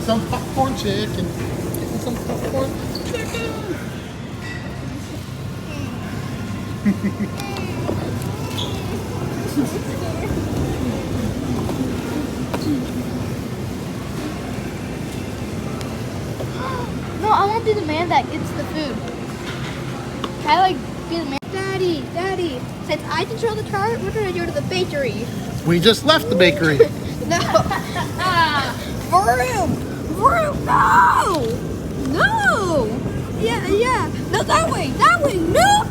some popcorn chicken. Getting some popcorn chicken. No, I won't be the man that gets the food. Can I like be the man? Daddy, since I control the cart, we're gonna go to the bakery. We just left the bakery. No. Vroom, no. No. Yeah. No, that way, no.